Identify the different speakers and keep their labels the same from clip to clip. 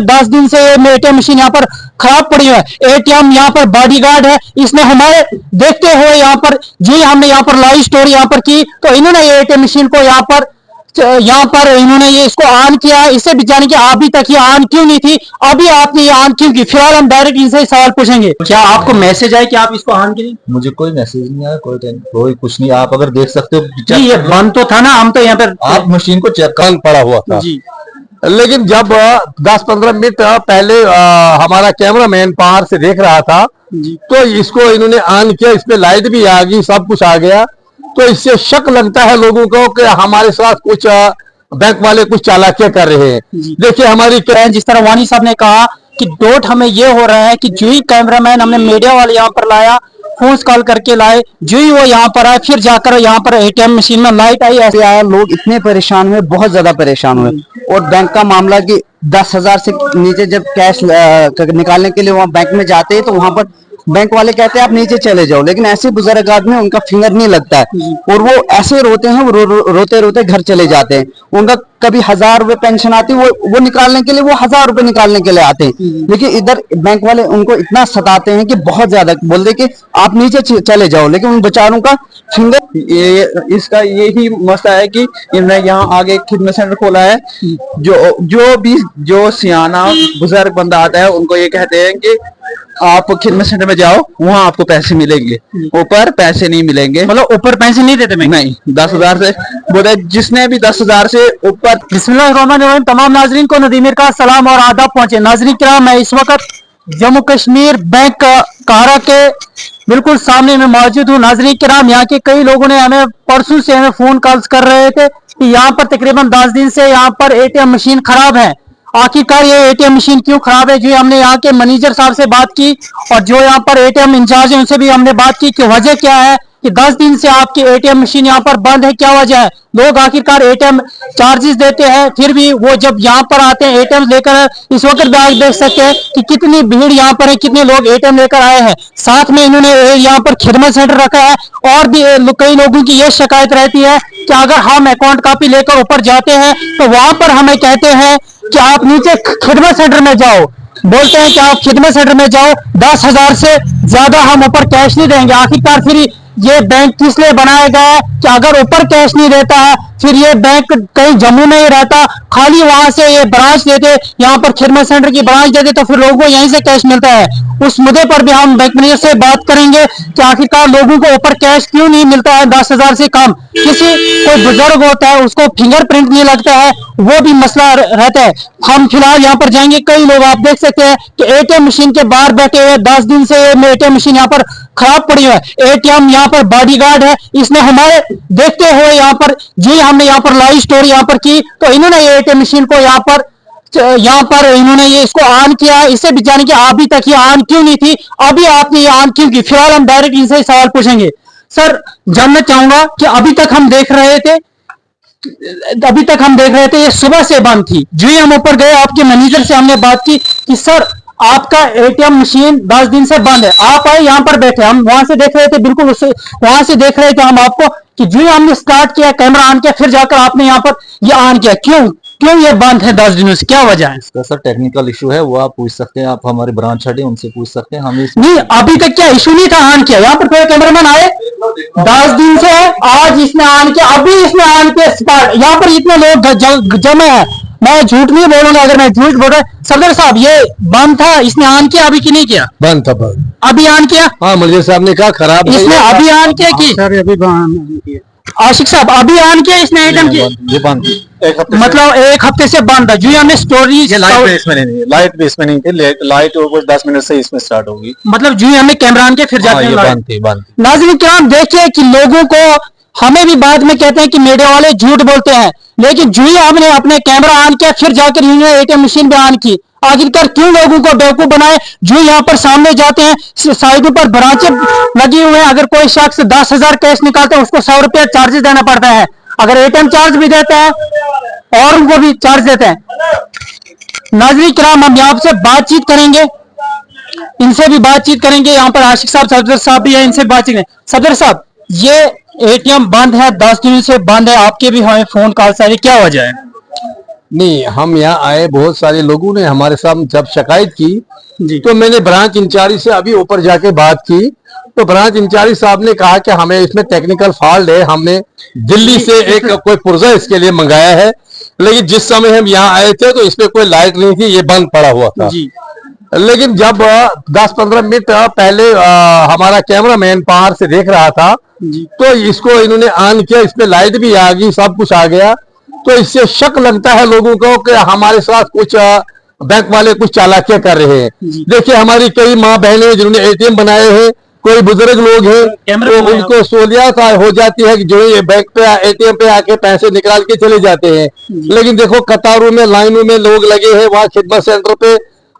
Speaker 1: हैं 10 दिन से ये एटीएम मशीन यहाँ पर खराब पड़ी है। एटीएम यहाँ पर बॉडीगार्ड है, इसने हमारे देखते हुए यहाँ पर जी हमने यहाँ पर लाइव स्टोरी यहाँ पर की, तो इन्होंने ये एटीएम मशीन को यहाँ पर इन्होंने ये इसको ऑन किया। इससे भी जाने कि अभी तक ये ऑन क्यों नहीं थी, अभी आपने ये ऑन क्यों की। फिलहाल हम डायरेक्ट इनसे सवाल पूछेंगे। क्या आपको मैसेज आया कि आप इसको ऑन करें?
Speaker 2: मुझे कोई मैसेज नहीं आया, कोई कुछ नहीं। आप अगर देख सकते हो
Speaker 1: ये बंद तो था ना, हम तो यहाँ पर
Speaker 2: आप मशीन को चेक कर पड़ा हुआ था
Speaker 1: जी।
Speaker 2: लेकिन जब 10-15 मिनट पहले हमारा कैमरामैन बाहर से देख रहा था तो इसको इन्होंने ऑन किया, इसमें लाइट भी आ गई, सब कुछ आ गया। तो इससे शक लगता है लोगों को कि हमारे साथ कुछ बैंक वाले कुछ चालाकियां कर रहे हैं। देखिए हमारी
Speaker 1: जिस तरह वानी साहब ने कहा कि डोट हमें ये हो रहा है कि जो ही कैमरामैन हमने मीडिया वाले यहाँ पर लाया, फोन कॉल करके लाए, जो ही वो यहाँ पर आए फिर जाकर यहाँ पर एटीएम मशीन में लाइट आई, ऐसे आया।
Speaker 3: लोग इतने परेशान हुए, बहुत ज्यादा परेशान हुए। और बैंक का मामला कि 10,000 से नीचे जब कैश निकालने के लिए वहाँ बैंक में जाते हैं तो वहां पर बैंक वाले कहते हैं आप नीचे चले जाओ, लेकिन ऐसे बुजुर्ग आदमी उनका फिंगर नहीं लगता है और वो ऐसे रोते हैं, वो रोते रोते घर चले जाते हैं। उनका कभी 1,000 रुपए पेंशन आती है, वो निकालने के लिए वो 1,000 रुपए निकालने के लिए आते हैं, लेकिन इधर बैंक वाले उनको इतना सताते हैं कि बहुत ज्यादा बोलते कि आप नीचे चले जाओ, लेकिन उन बेचारों का फिंगर।
Speaker 4: इसका यही मसला है कि इन्होंने यहाँ आगे खिदमत सेंटर खोला है। जो सियाना बुजुर्ग बंदा आता है उनको ये कहते हैं कि आप खिदमत सेंटर में जाओ, वहाँ आपको पैसे मिलेंगे, ऊपर पैसे नहीं मिलेंगे।
Speaker 1: मतलब ऊपर पैसे नहीं देते?
Speaker 4: नहीं, 10,000 से बोले जिसने भी 10,000 से ऊपर।
Speaker 1: बिस्मिल्लाहिर्रहमानिर्रहीम। तमाम नाजरीन को नदीमिर का सलाम और आदाब पहुंचे। नाजरीन किराम, मैं इस वक्त जम्मू कश्मीर बैंक कारा के बिल्कुल सामने में मौजूद हूँ। नाजरीन किराम, यहाँ के कई लोगों ने हमें परसों से हमें फोन कॉल्स कर रहे थे कि यहाँ पर तकरीबन 10 दिन से यहाँ पर एटीएम मशीन खराब है। आखिरकार ये एटीएम मशीन क्यों खराब है? जो हमने यहाँ के मैनेजर साहब से बात की और जो यहाँ पर एटीएम इंचार्ज है उनसे भी हमने बात की कि वजह क्या है कि 10 दिन से आपकी एटीएम मशीन यहाँ पर बंद है, क्या वजह है? लोग आखिरकार एटीएम चार्जेस देते हैं, फिर भी वो जब यहाँ पर आते हैं एटीएम लेकर, इस वक्त भी आप देख सकते हैं कि कितनी भीड़ यहाँ पर है, कितने लोग एटीएम लेकर आए हैं। साथ में इन्होंने यहाँ पर खिदमत सेंटर रखा है और भी कई लोगों की ये शिकायत रहती है कि अगर हम अकाउंट कॉपी लेकर ऊपर जाते हैं तो वहां पर हमें कहते हैं कि आप नीचे खिदमत सेंटर में जाओ, बोलते हैं कि आप खिदमत सेंटर में जाओ, 10,000 से ज्यादा हम ऊपर कैश नहीं देंगे। आखिरकार फिर ये बैंक किस लिए बनाया गया है कि अगर ऊपर कैश नहीं देता है फिर ये बैंक कहीं जम्मू में ही रहता, खाली वहां से ये ब्रांच देते, यहाँ पर खिदमत सेंटर की ब्रांच देते तो फिर लोगों को यहीं से कैश मिलता है। उस मुद्दे पर भी हम बैंक मैनेजर से बात करेंगे कि आखिरकार लोगों को ऊपर कैश क्यों नहीं मिलता है 10,000 से कम। कोई बुजुर्ग होता है उसको फिंगरप्रिंट नहीं लगता है, वो भी मसला रहता है। हम फिलहाल यहाँ पर जाएंगे, कई लोग आप देख सकते हैं कि एटीएम मशीन के बाहर बैठे हुए, 10 दिन से एटीएम मशीन यहाँ पर खराब पड़ी है। एटीएम यहाँ पर बॉडीगार्ड है, इसने हमारे देखते हुए यहाँ पर जी हमने यहाँ पर लाइव स्टोरी यहाँ पर की, तो इन्होंने ये एटीएम मशीन को यहाँ पर इन्होंने ये इसको ऑन किया। इससे भी जाने कि अभी तक ये ऑन क्यों नहीं थी, अभी आपने ये ऑन क्यों की। फिलहाल हम डायरेक्ट इनसे सवाल पूछेंगे। सर, जानना चाहूंगा कि अभी तक हम देख रहे थे ये सुबह से बंद थी। जो ही हम ऊपर गए आपके मैनेजर से हमने बात की कि सर आपका एटीएम मशीन 10 दिन से बंद है। आप आए यहाँ पर बैठे, हम वहां से देख रहे थे, बिल्कुल उससे वहां से देख रहे थे हम आपको कि जो ही हमने स्टार्ट किया, कैमरा ऑन किया, फिर जाकर आपने यहाँ पर ये ऑन किया। क्यों ये बंद है 10 दिनों से, क्या वजह है?
Speaker 2: इसका सर टेक्निकल इशू है, वो आप पूछ सकते हैं, आप हमारे ब्रांच हेड हैं उनसे पूछ सकते हैं। हम
Speaker 1: नहीं, अभी तक क्या इशू नहीं था ऑन किया? यहाँ पर कोई कैमरामैन आए 10 दिन से, आज इसने ऑन किया, अभी इसने ऑन किया स्टार्ट। यहाँ पर इतने लोग जमे हैं, मैं झूठ नहीं बोलूंगा अगर मैं झूठ बोल रहा। सदर साहब, ये बंद था, इसने ऑन किया अभी कि नहीं किया?
Speaker 2: बंद था, बंद
Speaker 1: अभी ऑन किया।
Speaker 2: हाँ, मैनेजर साहब ने कहा खराब,
Speaker 1: इसने अभी ऑन किया कि
Speaker 4: अभी
Speaker 1: आशिक साहब अभी ऑन किया इसने आइटम की?
Speaker 2: ये बंद,
Speaker 1: मतलब 1 हफ्ते से बंद है। जो हमने स्टोरी
Speaker 2: लाइट बेस में नहीं थी, लाइट 10 मिनट से इसमें स्टार्ट होगी।
Speaker 1: मतलब जो हमने कैमरा ऑन किया फिर जाते हैं
Speaker 2: बंद थी।
Speaker 1: नाज़रीन किराम, देखिए कि लोगों को हमें भी बाद में कहते हैं कि मीडिया वाले झूठ बोलते हैं, लेकिन जो ही हमने अपने कैमरा ऑन किया फिर जाकर इन्होंने एटीएम मशीन भी ऑन की। आखिरकार क्यों लोगों को बेवकूफ बनाए? जो यहाँ पर सामने जाते हैं साइडों पर ब्रांचें लगी हुए हैं, अगर कोई शख्स 10,000 कैश निकालता है उसको 100 रुपया चार्जेस देना पड़ता है। अगर एटीएम चार्ज भी देते हैं और उनको भी चार्ज देते हैं। नाज़रीन किराम, हम यहाँ से बातचीत करेंगे, इनसे भी बातचीत करेंगे। यहाँ पर आशिक साहब, सदर साहब भी है, इनसे बातचीत करेंगे। सदर साहब, ये एटीएम बंद है, 10 दिनों से बंद है, आपके भी हमें फोन कॉल सारे, क्या वजह है?
Speaker 2: नहीं, हम यहाँ आए, बहुत सारे लोगों ने हमारे साथ जब शिकायत की तो मैंने ब्रांच इंचार्ज से अभी ऊपर जाके बात की, तो ब्रांच इंचार्ज साहब ने कहा कि हमें इसमें टेक्निकल फॉल्ट है, हमने दिल्ली से एक कोई पुर्जा इसके लिए मंगाया है, लेकिन जिस समय हम यहाँ आए थे तो इसमें कोई लाइट नहीं थी, ये बंद पड़ा हुआ था। लेकिन जब 10-15 मिनट पहले हमारा कैमरामैन बाहर से देख रहा था तो इसको इन्होंने ऑन किया, इस पे लाइट भी आ गई, सब कुछ आ गया, तो इससे शक लगता है लोगों को कि हमारे साथ कुछ बैंक वाले कुछ चालाकियां कर रहे हैं। देखिए, हमारी कई माँ बहनें जिन्होंने एटीएम बनाए हैं, कोई बुजुर्ग लोग हैं तो उनको सोलिया का हो जाती है कि जो ये बैंक पे एटीएम पे आके पैसे निकाल के चले जाते हैं, लेकिन देखो कतारों में लाइनों में लोग लगे हैं वहाँ खिदमत सेंटर पे,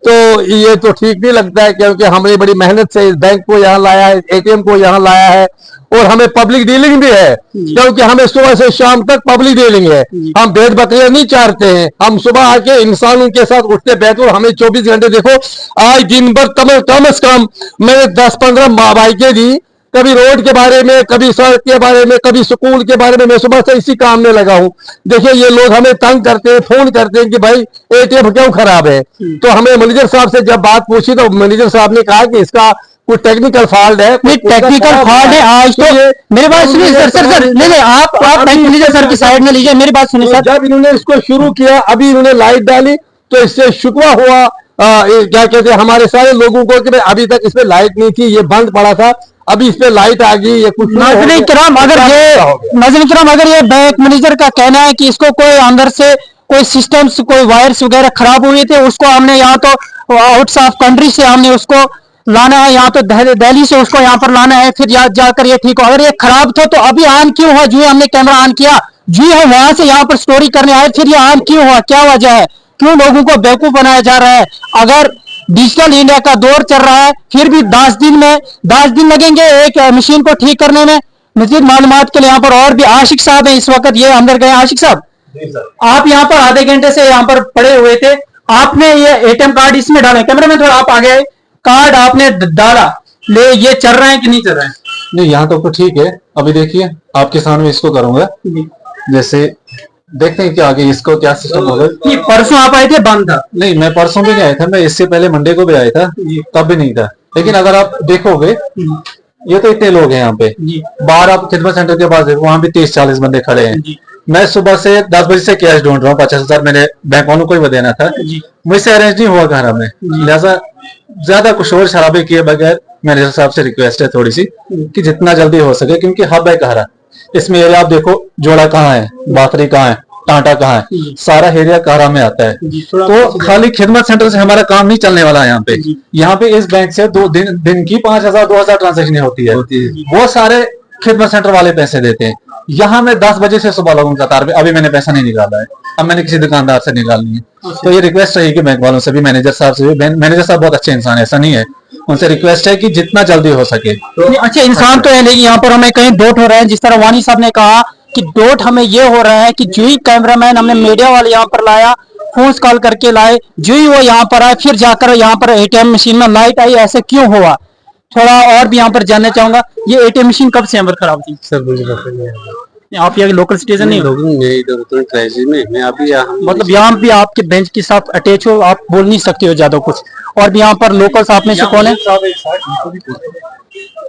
Speaker 2: तो ये तो ठीक नहीं लगता है, क्योंकि हमने बड़ी मेहनत से इस बैंक को यहाँ लाया है, एटीएम को यहाँ लाया है, और हमें पब्लिक डीलिंग भी है, क्योंकि हमें सुबह से शाम तक पब्लिक डीलिंग है। हम भेड़ बकरियां नहीं चारते हैं, हम सुबह आके इंसानों के साथ उठते बैठे, और हमें 24 घंटे देखो, आज दिन भर कम से कम मैंने 10-15 बाइकें दी, कभी रोड के बारे में, कभी सड़क के बारे में, कभी स्कूल के बारे में, मैं सुबह से इसी काम में लगा हूँ। देखिए, ये लोग हमें तंग करते हैं, फोन करते हैं कि भाई एटीएम क्यों खराब है, तो हमें मैनेजर साहब से जब बात पूछी तो मैनेजर साहब ने कहा कि इसका कुछ टेक्निकल फॉल्ट है।
Speaker 1: टेक्निकल फॉल्ट है आज तो मेरी बात सुनिए सर, नहीं आप बैंक मैनेजर सर की साइड में लीजिए, मेरी बात सुनिए सर।
Speaker 2: जब इन्होंने इसको शुरू किया, अभी इन्होंने लाइट डाली तो इससे शुक्वा हुआ क्या कहते हैं हमारे सारे लोगों को कि अभी तक इसमें लाइट नहीं थी, ये बंद पड़ा था, अभी इस पे लाइट आ गई, ये कुछ
Speaker 1: नाज़रीन किराम, अगर ये बैंक मैनेजर का कहना है कि इसको कोई अंदर से कोई सिस्टम्स, कोई वायर्स वगैरह खराब हुए थे, उसको हमने यहाँ तो आउट्स ऑफ कंट्री से हमने उसको लाना है, यहाँ तो दिल्ली से उसको यहाँ पर लाना है, फिर जाकर ये ठीक हो। अगर ये खराब था तो अभी ऑन क्यों हुआ? जो हमने कैमरा ऑन किया, जो है वहां से यहाँ पर स्टोरी करने आए, फिर ये ऑन क्यों हुआ? क्या वजह है? क्यों लोगों को बेवकूफ बनाया जा रहा है? अगर डिजिटल इंडिया का दौर चल रहा है, फिर भी 10 दिन लगेंगे एक मशीन को ठीक करने में। मजीद मालूमात के लिए यहाँ पर और भी आशिक साहब हैं, इस वक्त ये अंदर गए। आशिक साहब, आप यहाँ पर आधे घंटे से यहाँ पर पड़े हुए थे, आपने ये एटीएम कार्ड इसमें डाले, कैमरा में थोड़ा आप आ गए, कार्ड आपने डाला, ले ये चल रहा है कि नहीं चल रहा है?
Speaker 5: नहीं, यहाँ तो ठीक है। अभी देखिए, आपके सामने इसको करूंगा, जैसे देखते हैं कि आगे इसको क्या सिस्टम होगा।
Speaker 1: परसों आप आए थे, बंद था?
Speaker 5: नहीं, मैं परसों भी नहीं आया था, मैं इससे पहले मंडे को भी आया था, तब भी नहीं था। लेकिन अगर आप देखोगे, ये तो इतने लोग हैं यहाँ पे, बाहर आप खिदमत सेंटर के पास देखो, वहां भी 30-40 बंदे खड़े हैं। मैं सुबह से 10 बजे से कैश ढूंढ रहा हूँ, 50,000 मैंने बैंक वालों को ही देना था, मुझसे अरेंज नहीं हुआ घर में, लिहाजा ज्यादा कुछ शोर शराबे किए बगैर मैनेजर साहब से रिक्वेस्ट है थोड़ी सी कि जितना जल्दी हो सके, क्योंकि हब है कहरा, इसमें एरिया आप देखो, जोड़ा कहाँ है, बाखरी कहाँ है, टाटा कहाँ है, सारा एरिया कहरा में आता है। तो खाली खिदमत सेंटर से हमारा काम नहीं चलने वाला है। यहाँ पे इस बैंक से दिन की 5,000-2,000 ट्रांजेक्शन होती है, वो सारे खिदमत सेंटर वाले पैसे देते हैं। यहाँ मैं 10 बजे से सुबह लगूंगा कतार पे, अभी मैंने पैसा नहीं निकाला है, अब मैंने किसी दुकानदार से निकालनी है। तो ये रिक्वेस्ट रहेगी बैंक वालों से भी, मैनेजर साहब से भी। मैनेजर साहब बहुत अच्छे इंसान है, ऐसा नहीं है, उनसे रिक्वेस्ट है कि जितना जल्दी हो सके।
Speaker 1: तो अच्छे इंसान तो है, लेकिन यहाँ पर हमें कहीं डोट हो रहे हैं, जिस तरह वानी साहब ने कहा कि डोट हमें ये हो रहा है कि जो ही कैमरामैन हमने मीडिया वाले यहाँ पर लाया, फोन कॉल करके लाए, जो ही वो यहाँ पर आए, फिर जाकर यहाँ पर एटीएम मशीन में लाइट आई, ऐसे क्यों हुआ? थोड़ा और भी यहाँ पर जानना चाहूंगा, ये एटीएम मशीन कब से यहाँ पर खराब थी?
Speaker 5: सर,
Speaker 1: आप यहाँ के लोकल सिटीजन नहीं हो?
Speaker 5: मैं अभी
Speaker 1: मतलब यहाँ भी आपके बेंच के साथ अटैच हो, आप बोल नहीं सकते हो ज्यादा कुछ। और भी यहाँ पर लोकल साहब में से कौन है?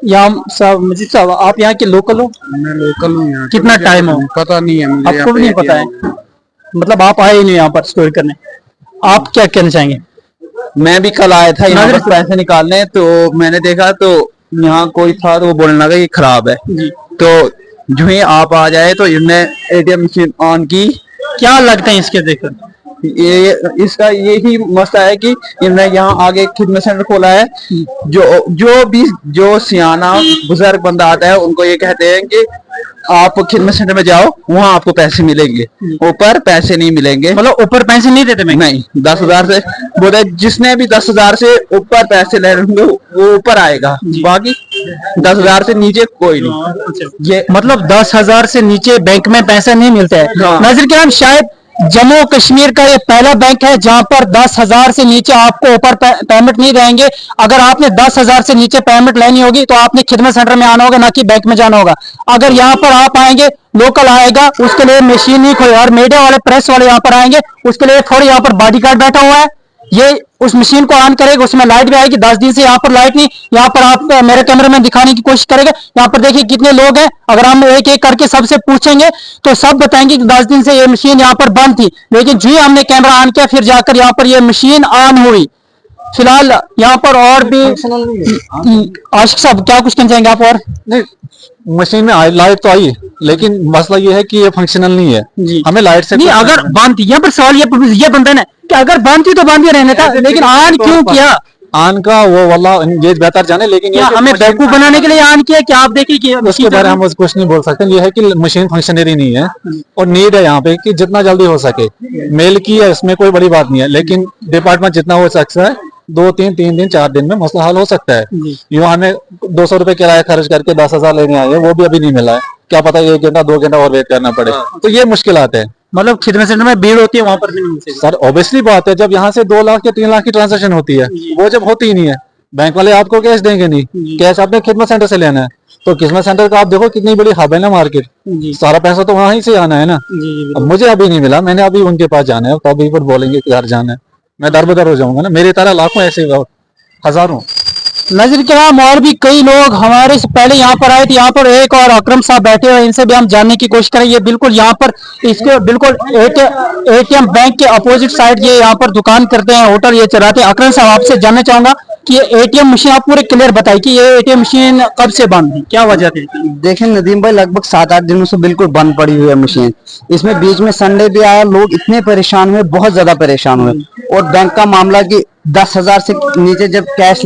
Speaker 1: यहाँ साहब, मजीद साहब, आप यहाँ के लोकल हो?
Speaker 6: मैं लोकल हूँ यहाँ।
Speaker 1: कितना टाइम हो?
Speaker 6: पता नहीं है मुझे,
Speaker 1: आपको भी नहीं पता है? मतलब आप आए ही नहीं यहाँ पर स्टोरी करने, आप क्या कहना चाहेंगे?
Speaker 4: मैं भी कल आया था यहाँ पर पैसे निकालने, तो मैंने देखा तो यहाँ कोई था, तो वो बोलने लगा ये खराब है। तो जो ही आप आ जाए तो इन्होंने एटीएम मशीन ऑन की।
Speaker 1: क्या लगता है इसके देखकर?
Speaker 4: ये इसका यही मसला है कि इन्होंने यहाँ आगे खिदमत सेंटर खोला है, जो सियाना बुजुर्ग बंदा आता है उनको ये कहते हैं कि आप खिदमत सेंटर में जाओ, वहाँ आपको पैसे मिलेंगे, ऊपर पैसे नहीं मिलेंगे।
Speaker 1: मतलब ऊपर पैसे नहीं देते?
Speaker 4: नहीं, 10,000 से बोले, जिसने भी 10,000 से ऊपर पैसे ले होंगे वो ऊपर आएगा, बाकी 10,000 से नीचे कोई नहीं।
Speaker 1: ये मतलब 10,000 से नीचे बैंक में पैसा नहीं मिलता है। नाज़रीन किराम, शायद जम्मू कश्मीर का ये पहला बैंक है जहां पर 10,000 से नीचे आपको ऊपर पेमेंट नहीं रहेंगे। अगर आपने 10,000 से नीचे पेमेंट लेनी होगी तो आपने खिदमत सेंटर में आना होगा, ना कि बैंक में जाना होगा। अगर यहाँ पर आप आएंगे, लोकल आएगा, उसके लिए मशीन नहीं खोई, और मीडिया वाले प्रेस वाले यहाँ पर आएंगे, उसके लिए थोड़ी यहाँ पर बॉडीगार्ड बैठा हुआ है, ये उस मशीन को ऑन करेगा, उसमें लाइट भी आएगी। 10 दिन से यहाँ पर लाइट नहीं, यहाँ पर आप मेरे कैमरे में दिखाने की कोशिश करेगा। यहाँ पर देखिए कितने लोग हैं, अगर हम एक एक करके सबसे पूछेंगे तो सब बताएंगे कि 10 दिन से ये मशीन यहाँ पर बंद थी, लेकिन जो ही हमने कैमरा ऑन किया फिर जाकर यहाँ पर ये मशीन ऑन हुई। फिलहाल यहाँ पर और भी आशिक साहब क्या कुछ कहना चाहेंगे आप? और
Speaker 5: नहीं, मशीन में लाइट तो आई, लेकिन मसला ये है कि ये फंक्शनल नहीं है
Speaker 1: जी।
Speaker 5: हमें लाइट से
Speaker 1: नहीं, अगर बंद थी, यहाँ पर सवाल ये बनता है ना कि अगर बंद थी तो बंद ही रहने था, लेकिन ऑन क्यों किया?
Speaker 5: आन का वो वाला ये बेहतर जाने, लेकिन ये
Speaker 1: क्या हमें बेवकूफ बनाने के लिए ऑन किया कि आप देखिए कि
Speaker 5: उसके बारे में हम कुछ नहीं बोल सकते। ये है कि मशीन फंक्शनरी नहीं है और नीड है यहाँ पे कि जितना जल्दी हो सके मेल की है, इसमें कोई बड़ी बात नहीं है, लेकिन डिपार्टमेंट जितना हो सकता है 2-3 दिन 4 दिन में मसला हल हो सकता है। युवा हमें 200 रुपए किराया खर्च करके 10,000 लेने आए हैं, वो भी अभी नहीं मिला है, क्या पता 1 घंटा 2 घंटा और वेट करना पड़े। तो ये मुश्किलात है।
Speaker 1: मतलब खिदमत सेंटर में भीड़ होती है, वहां पर भी नहीं मिलती।
Speaker 5: सर ऑब्वियसली बात है, जब यहाँ से 2 लाख या 3 लाख की ट्रांजेक्शन होती है, वो जब होती ही नहीं है, बैंक वाले आपको कैश देंगे नहीं, कैश आपने खिदमत सेंटर से लेना है। तो खिदमत सेंटर का आप देखो कितनी बड़ी हब है ना मार्केट, सारा पैसा तो वहीं से आना है ना। अब मुझे अभी नहीं मिला, मैंने अभी उनके पास जाना है, तो अभी पर बोलेंगे कि घर जाना है, मैं दर बदर हो जाऊंगा ना। मेरी तरह लाखों ऐसे हजारों
Speaker 1: नजर कराम और भी कई लोग हमारे से पहले यहाँ पर आए थे। यहाँ पर एक और अकरम साहब बैठे हुए, इनसे भी हम जानने की कोशिश करें। ये बिल्कुल यहाँ पर इसके बिल्कुल एटीएम बैंक के अपोजिट साइड ये यहाँ पर दुकान करते हैं, होटल ये चलाते हैं। अकरम साहब आपसे जानना चाहूंगा कि ये एटीएम मशीन आप पूरे क्लियर बताइए कि ये एटीएम मशीन कब से बंद थी, क्या वजह थी?
Speaker 3: देखें नदीम भाई, लगभग 7-8 दिनों से बिल्कुल बंद पड़ी हुई है मशीन। इसमें बीच में संडे भी आया, लोग इतने परेशान हुए, बहुत ज्यादा परेशान हुए। और बैंक का मामला कि 10,000 से नीचे जब कैश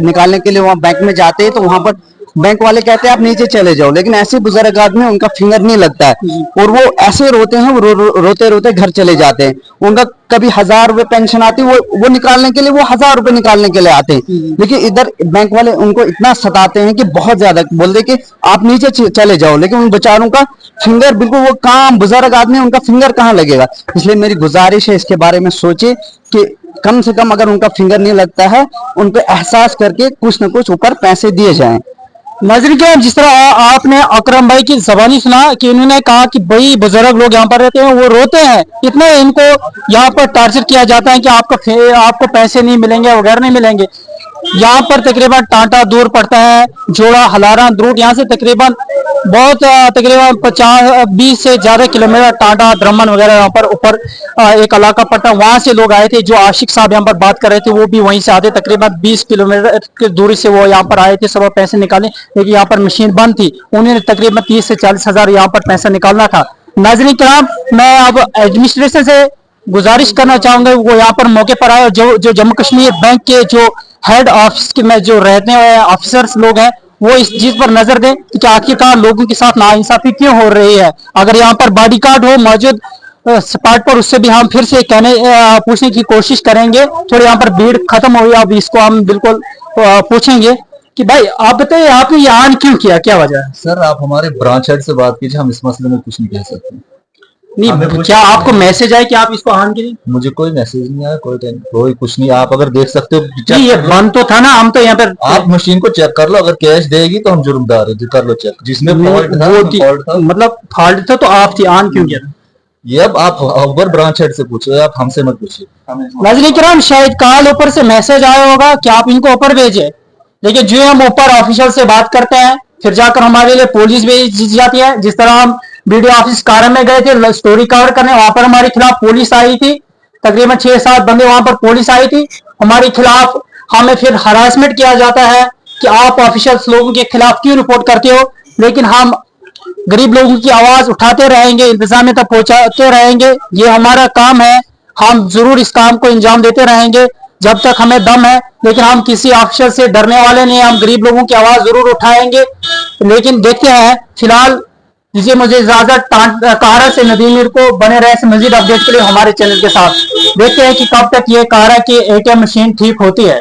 Speaker 3: निकालने के लिए वहाँ बैंक में जाते हैं तो वहां पर बैंक वाले कहते हैं आप नीचे चले जाओ, लेकिन ऐसे बुजुर्ग आदमी उनका फिंगर नहीं लगता है और वो ऐसे रोते हैं, वो रोते रोते घर चले जाते हैं। उनका कभी 1,000 रुपए पेंशन आती है, वो निकालने के लिए वो 1,000 रुपए निकालने के लिए आते हैं, लेकिन इधर बैंक वाले उनको इतना सताते हैं कि बहुत ज्यादा बोलते कि आप नीचे चले जाओ, लेकिन उन बेचारों का फिंगर बिल्कुल, वो काम बुजुर्ग आदमी उनका फिंगर कहाँ लगेगा। इसलिए मेरी गुजारिश है इसके बारे में सोचे कि कम से कम अगर उनका फिंगर नहीं लगता है, उन पे एहसास करके कुछ न कुछ ऊपर पैसे दिए जाएं।
Speaker 1: नजर के जिस तरह आपने अकरम भाई की जबानी सुना कि उन्होंने कहा कि भाई बुजुर्ग लोग यहाँ पर रहते हैं, वो रोते हैं, इतना इनको यहाँ पर टार्चर किया जाता है कि आपको पैसे नहीं मिलेंगे वगैरह नहीं मिलेंगे। यहाँ पर तकरीबन टाटा दूर पड़ता है, जोड़ा हलारा रूट यहाँ से तकरीबन तकरीबन 50-20 से ज्यादा किलोमीटर टाटा द्रमन वगैरह यहाँ पर ऊपर एक इलाका पड़ता है, वहां से लोग आए थे। जो आशिक साहब यहाँ पर बात कर रहे थे वो भी वहीं से आते, तकरीबन 20 किलोमीटर की दूरी से वो यहाँ पर आए थे सब पैसे निकालने, लेकिन यहाँ पर मशीन बंद थी। उन्होंने तकरीबन 30 से 40 हजार यहाँ पर पैसा निकालना था। नाज़रीन किराम, मैं अब एडमिनिस्ट्रेशन से गुजारिश करना चाहूंगा वो यहाँ पर मौके पर आए, जो जम्मू कश्मीर बैंक के जो हेड ऑफिस में जो रहते हैं ऑफिसर्स लोग हैं, वो इस चीज पर नजर दें कि आखिरकार लोगों के साथ नाइंसाफी क्यों हो रही है। अगर यहाँ पर बॉडीगार्ड हो मौजूद स्पॉट पर, उससे भी हम फिर से पूछने की कोशिश करेंगे। थोड़ी यहाँ पर भीड़ खत्म हुई, अब इसको हम बिल्कुल पूछेंगे कि भाई आप बताइए आपने ये ऑन क्यों किया, क्या वजह है?
Speaker 7: सर आप हमारे ब्रांच हेड से बात कीजिए, हम इस मसले में कुछ नहीं कह सकते।
Speaker 1: नहीं, क्या आपको मैसेज आया कि आप इसको ऑन कीजिए?
Speaker 7: मुझे कोई मैसेज नहीं आया, कोई कुछ नहीं। आप अगर देख सकते हो
Speaker 1: ये बंद तो था ना, हम तो यहाँ पर
Speaker 7: आप मशीन को चेक कर लो, अगर कैश देगी तो हम जुर्मदार है, कर लो चेक। जिसमें फॉल्ट था
Speaker 1: मतलब फॉल्ट था तो आप थी, ऑन क्यों किया?
Speaker 7: ये अब आप अगर ब्रांच हेड से पूछो, आप हमसे मत पूछिए।
Speaker 1: नाज़रीन किराम, शायद कल ऊपर से मैसेज आया होगा कि आप इनको ऊपर भेजे, लेकिन जो हम ऊपर ऑफिशियल से बात करते हैं फिर जाकर हमारे लिए पुलिस भेजी जाती है। जिस तरह हम वीडियो ऑफिस कारण में गए थे स्टोरी कवर करने, वहां पर हमारे खिलाफ पुलिस आई थी, तकरीबन 6-7 बंदे वहां पर पुलिस आई थी हमारे खिलाफ। हमें फिर हरासमेंट किया जाता है कि आप ऑफिशियल्स लोगों के खिलाफ क्यों रिपोर्ट करते हो, लेकिन हम गरीब लोगों की आवाज उठाते रहेंगे, इंतजामिया तक पहुंचाते रहेंगे, ये हमारा काम है। हम जरूर इस काम को अंजाम देते रहेंगे जब तक हमें दम है, लेकिन हम किसी ऑफिसर से डरने वाले नहीं। हम गरीब लोगों की आवाज जरूर उठाएंगे, लेकिन देखते हैं। फिलहाल दीजिए मुझे इजाजत। कारा से नदीम को बने रहे से मजीद अपडेट के लिए हमारे चैनल के साथ। देखते हैं कि कब तक ये कारा की एटीएम मशीन ठीक होती है।